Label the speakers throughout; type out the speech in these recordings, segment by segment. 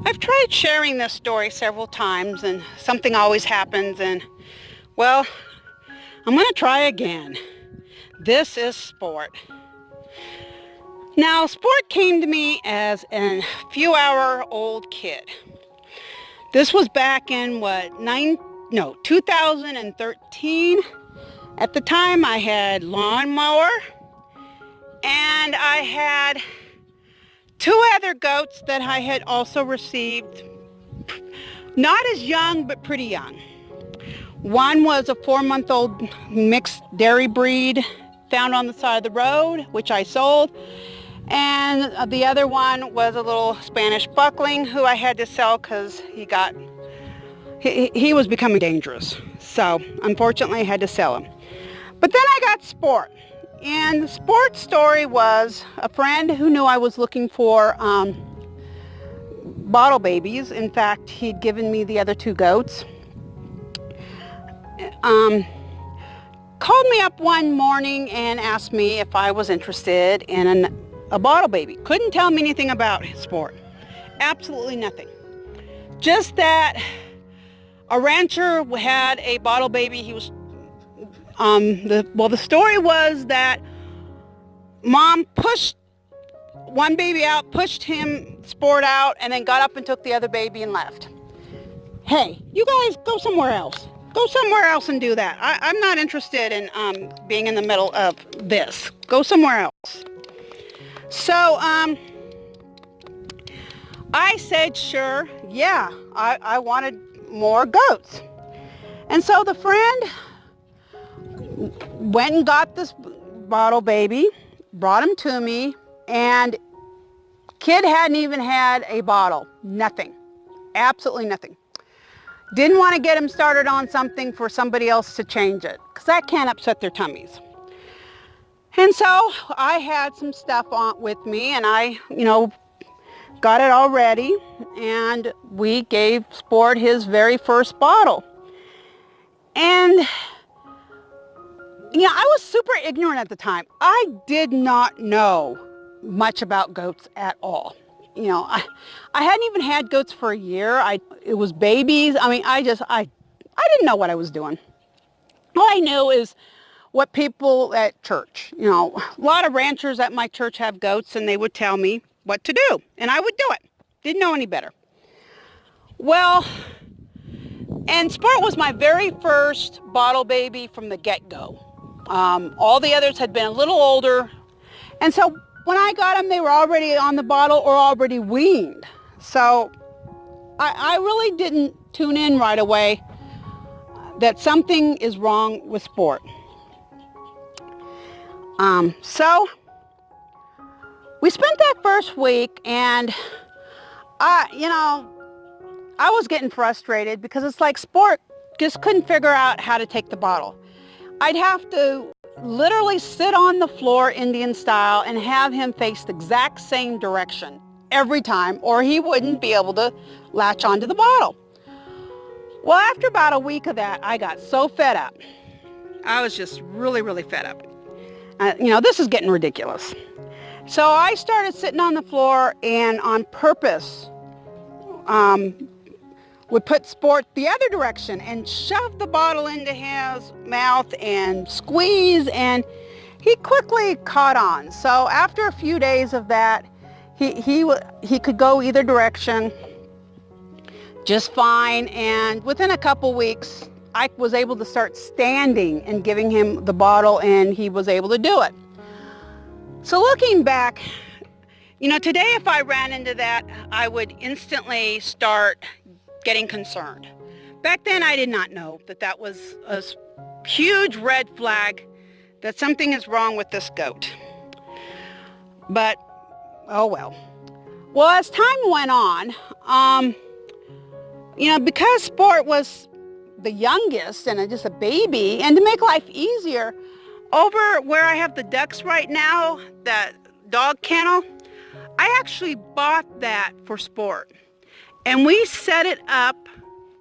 Speaker 1: I've tried sharing this story several times and something always happens and, well, I'm going to try again. This is Sport. Now, Sport came to me as a few-hour-old kid. This was back in 2013. At the time, I had lawnmower and I had two other goats that I had also received, not as young, but pretty young. One was a 4-month-old mixed dairy breed found on the side of the road, which I sold. And the other one was a little Spanish buckling who I had to sell because he was becoming dangerous. So unfortunately I had to sell him. But then I got Sport. And the Sport story was a friend who knew I was looking for bottle babies. In fact, he'd given me the other two goats. Called me up one morning and asked me if I was interested in a bottle baby. Couldn't tell me anything about Sport. Absolutely nothing. Just that a rancher had a bottle baby. He was the story was that Mom pushed one baby out, pushed him, Sport out, and then got up and took the other baby and left. Hey, you guys go somewhere else. Go somewhere else and do that. I'm not interested in being in the middle of this. Go somewhere else. So I said, sure, yeah, I wanted more goats. And so the friend went and got this bottle baby, brought him to me, and kid hadn't even had a bottle. Nothing. Absolutely nothing. Didn't want to get him started on something for somebody else to change it, because that can upset their tummies. And so I had some stuff on with me, and I, got it all ready, and we gave Sport his very first bottle. And, I was super ignorant at the time. I did not know much about goats at all. I hadn't even had goats for a year. It was babies. I didn't know what I was doing. All I knew is what people at church, a lot of ranchers at my church have goats, and they would tell me what to do, and I would do it. Didn't know any better. Well, and Sport was my very first bottle baby from the get-go. All the others had been a little older, and so when I got them, they were already on the bottle or already weaned. So I really didn't tune in right away that something is wrong with Sport. So we spent that first week, and I was getting frustrated because it's like Sport just couldn't figure out how to take the bottle. I'd have to literally sit on the floor Indian style and have him face the exact same direction every time, or he wouldn't be able to latch onto the bottle. Well, after about a week of that, I got so fed up. I was just really, really fed up. This is getting ridiculous. So I started sitting on the floor and on purpose would put Sport the other direction and shove the bottle into his mouth and squeeze, and he quickly caught on. So after a few days of that, he could go either direction just fine, and within a couple weeks, I was able to start standing and giving him the bottle, and he was able to do it. So looking back, today if I ran into that, I would instantly start getting concerned. Back then, I did not know that was a huge red flag that something is wrong with this goat. But, oh well. Well, as time went on, because Sport was the youngest and just a baby, and to make life easier, over where I have the ducks right now, that dog kennel, I actually bought that for Sport. And we set it up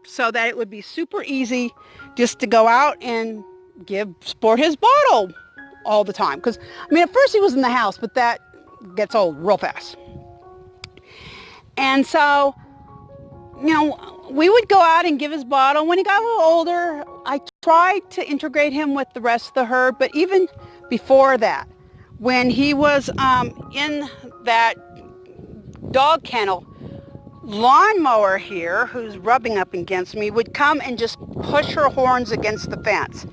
Speaker 1: so that it would be super easy just to go out and give Sport his bottle all the time. Because, at first he was in the house, but that gets old real fast. And so we would go out and give his bottle. When he got a little older, I tried to integrate him with the rest of the herd, but even before that, when he was in that dog kennel, lawnmower here, who's rubbing up against me, would come and just push her horns against the fence.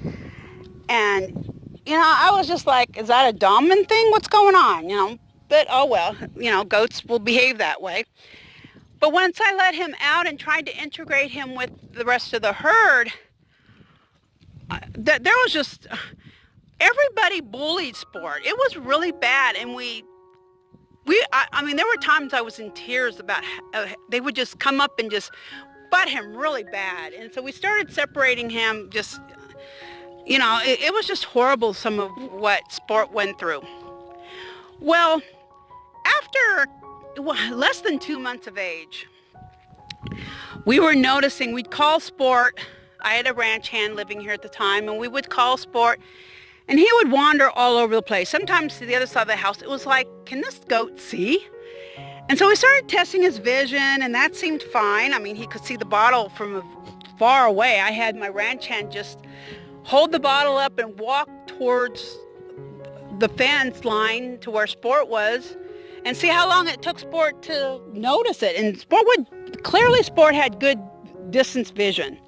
Speaker 1: And, I was just like, is that a dominant thing? What's going on? But oh well, goats will behave that way. But once I let him out and tried to integrate him with the rest of the herd, there was just, everybody bullied Sport. It was really bad. And I mean, there were times I was in tears about, they would just come up and just butt him really bad. And so we started separating him just, it was just horrible, some of what Sport went through. Well, after less than 2 months of age, we were noticing, we'd call Sport. I had a ranch hand living here at the time, and we would call Sport, and he would wander all over the place. Sometimes to the other side of the house. It was like, can this goat see? And so we started testing his vision, and that seemed fine. I mean, he could see the bottle from far away. I had my ranch hand just hold the bottle up and walk towards the fence line to where Sport was and see how long it took Sport to notice it. And Sport had good distance vision.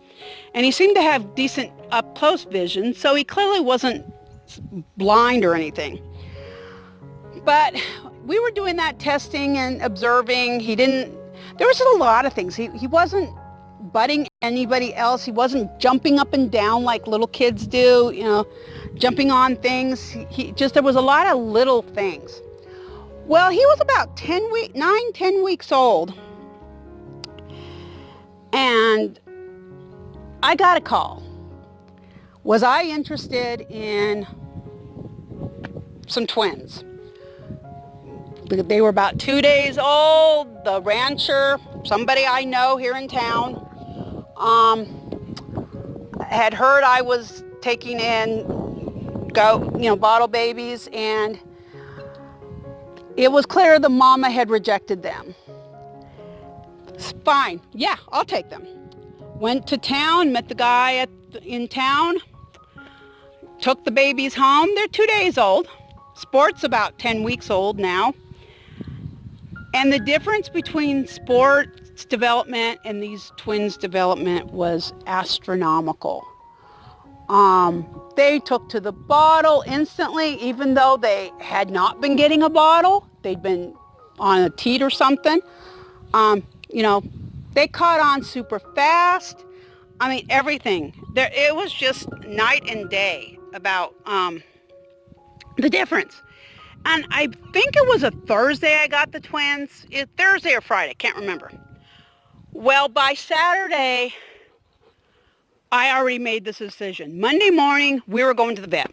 Speaker 1: And he seemed to have decent up-close vision, so he clearly wasn't blind or anything. But we were doing that testing and observing. There was a lot of things. He wasn't butting anybody else. He wasn't jumping up and down like little kids do, jumping on things. There was a lot of little things. Well, he was about 10 weeks old. And I got a call. Was I interested in some twins? They were about 2 days old. The rancher, somebody I know here in town, had heard I was taking in bottle babies, and it was clear the mama had rejected them. Fine, yeah, I'll take them. Went to town, met the guy in town, took the babies home. They're 2 days old. Sport's about 10 weeks old now. And the difference between Sport's development and these twins' development was astronomical. They took to the bottle instantly, even though they had not been getting a bottle. They'd been on a teat or something. They caught on super fast. I mean, everything. It was just night and day about the difference. And I think it was a Thursday I got the twins. Thursday or Friday, can't remember. Well, by Saturday, I already made this decision. Monday morning, we were going to the vet.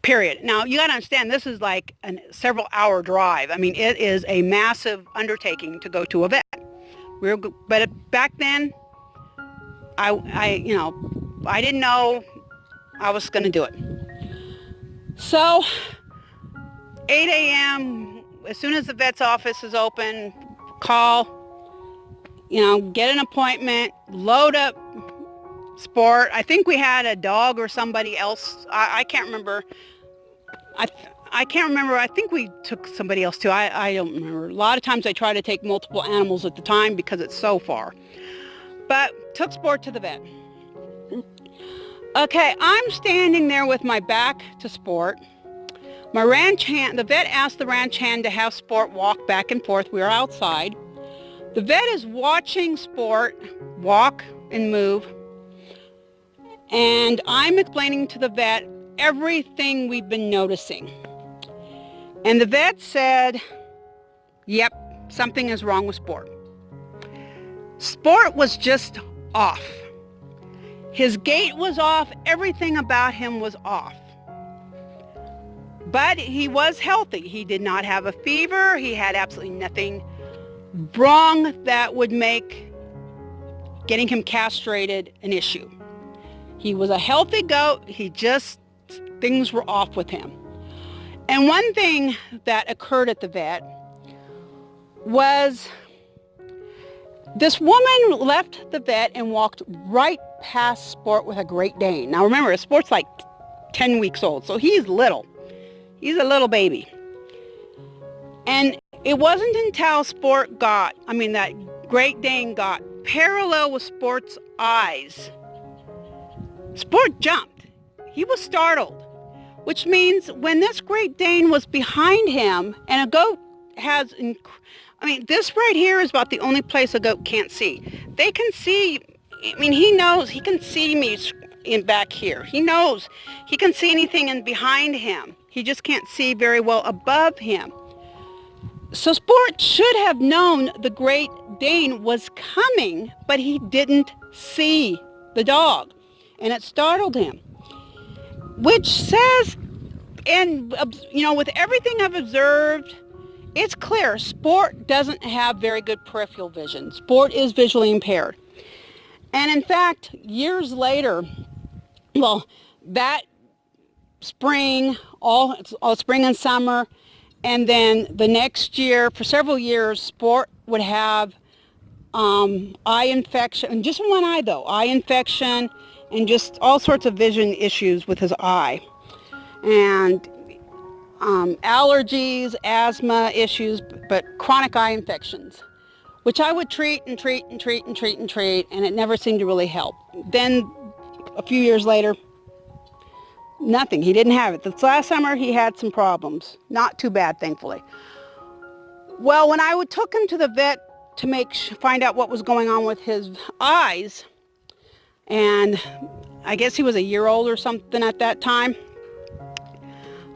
Speaker 1: Period. Now, you got to understand, this is like a several-hour drive. I mean, it is a massive undertaking to go to a vet. But back then, I didn't know I was going to do it. So, 8 a.m., as soon as the vet's office is open, call, get an appointment, load up Sport. I think we had a dog or somebody else. I can't remember. I can't remember. I think we took somebody else too. I don't remember. A lot of times I try to take multiple animals at the time because it's so far. But took Sport to the vet. Okay, I'm standing there with my back to Sport. My ranch hand, the vet asked the ranch hand to have Sport walk back and forth. We were outside. The vet is watching Sport walk and move. And I'm explaining to the vet everything we've been noticing. And the vet said, yep, something is wrong with Sport. Sport was just off. His gait was off. Everything about him was off. But he was healthy. He did not have a fever. He had absolutely nothing wrong that would make getting him castrated an issue. He was a healthy goat. Things were off with him. And one thing that occurred at the vet was This woman left the vet and walked right past Sport with a Great Dane. Now remember, Sport's like 10 weeks old, so he's little. He's a little baby. And it wasn't until that Great Dane got parallel with Sport's eyes. Sport jumped. He was startled, which means when this Great Dane was behind him, and a goat has, this right here is about the only place a goat can't see. They can see, he knows, he can see me in back here. He knows he can see anything in behind him. He just can't see very well above him. So Sport should have known the Great Dane was coming, but he didn't see the dog, and it startled him. Which says, with everything I've observed, it's clear Sport doesn't have very good peripheral vision. Sport is visually impaired. And in fact, years later, that spring, all spring and summer, and then the next year, for several years, Sport would have eye infection, just one eye though, eye infection, and just all sorts of vision issues with his eye. And allergies, asthma issues, but chronic eye infections, which I would treat, and it never seemed to really help. Then a few years later, nothing. He didn't have it. This last summer, he had some problems. Not too bad, thankfully. Well, when I took him to the vet to find out what was going on with his eyes, and I guess he was a year old or something at that time,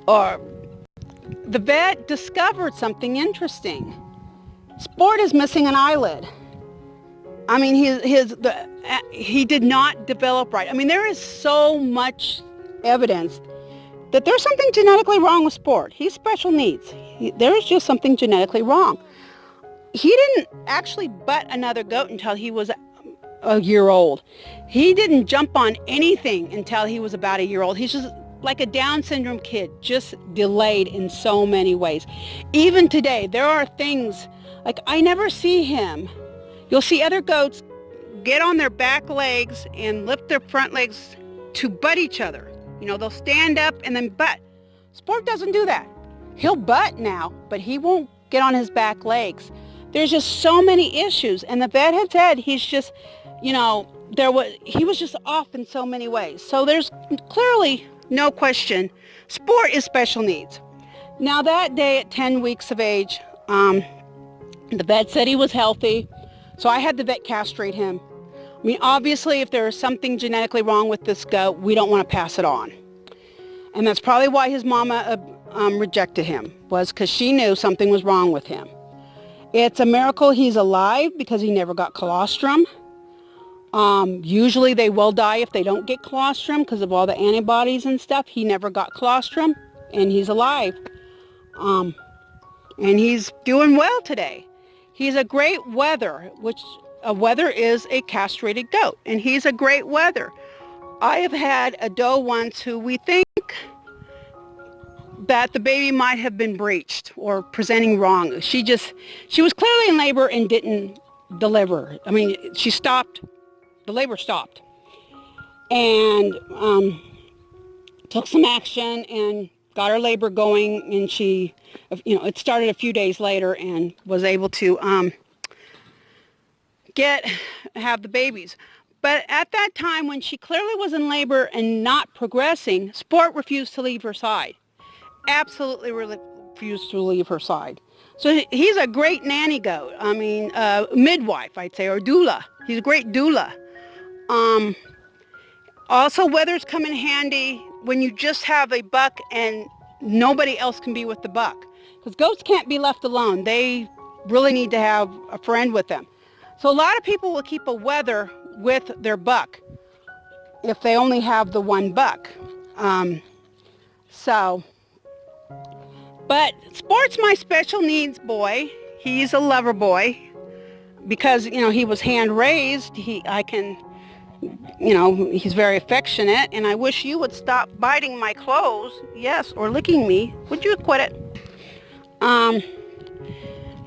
Speaker 1: the vet discovered something interesting. Sport is missing an eyelid. He did not develop right. There is so much evidence that there's something genetically wrong with Sport. He's special needs. There is just something genetically wrong. He didn't actually butt another goat until he was a year old. He didn't jump on anything until he was about a year old. He's just like a Down syndrome kid, just delayed in so many ways. Even today, there are things, like I never see him. You'll see other goats get on their back legs and lift their front legs to butt each other. They'll stand up and then butt. Sport doesn't do that. He'll butt now, but he won't get on his back legs. There's just so many issues. And the vet had said he's just, he was just off in so many ways. So there's clearly no question, Sport is special needs. Now that day at 10 weeks of age, the vet said he was healthy, so I had the vet castrate him. Obviously, if there is something genetically wrong with this goat, we don't want to pass it on. And that's probably why his mama rejected him, was because she knew something was wrong with him. It's a miracle he's alive because he never got colostrum. Usually they will die if they don't get colostrum because of all the antibodies and stuff. He never got colostrum, and he's alive. And he's doing well today. He's a great wether, which a wether is a castrated goat, and he's a great wether. I have had a doe once who we think that the baby might have been breached or presenting wrong. She was clearly in labor and didn't deliver. She stopped. The labor stopped, and took some action and got her labor going, and she, it started a few days later and was able to have the babies. But at that time, when she clearly was in labor and not progressing, Sport refused to leave her side. Absolutely refused to leave her side. So he's a great nanny goat. Midwife, I'd say, or doula. He's a great doula. Also, wethers come in handy when you just have a buck and nobody else can be with the buck. Because goats can't be left alone. They really need to have a friend with them. So a lot of people will keep a wether with their buck if they only have the one buck. But Sport's my special needs boy. He's a lover boy because, he was hand raised. He's very affectionate, and I wish you would stop biting my clothes, yes, or licking me. Would you quit it?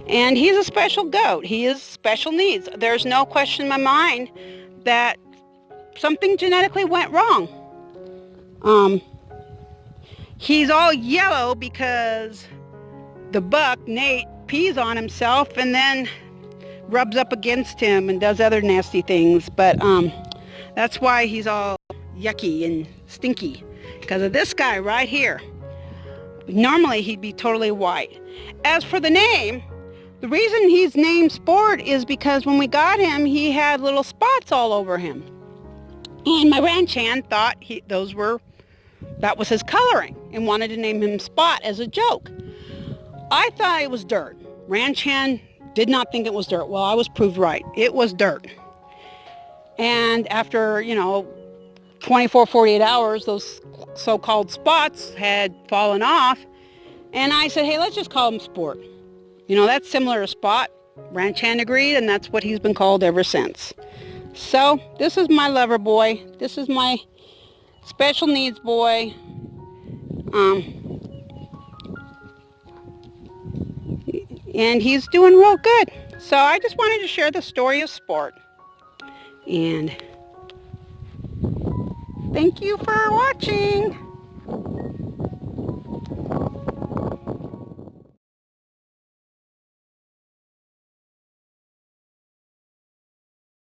Speaker 1: And he's a special goat. He is special needs. There's no question in my mind that something genetically went wrong. He's all yellow because the buck, Nate, pees on himself and then rubs up against him and does other nasty things. But that's why he's all yucky and stinky, because of this guy right here. Normally he'd be totally white. As for the name, the reason he's named Sport is because when we got him, he had little spots all over him. And my ranch hand thought that was his coloring and wanted to name him Spot as a joke. I thought it was dirt. Ranch hand did not think it was dirt. Well, I was proved right. It was dirt. And after, 24, 48 hours, those so-called spots had fallen off. And I said, hey, let's just call him Sport. That's similar to Spot. Ranch hand agreed, and that's what he's been called ever since. So this is my lover boy. This is my special needs boy. And he's doing real good. So I just wanted to share the story of Sport. And thank you for watching.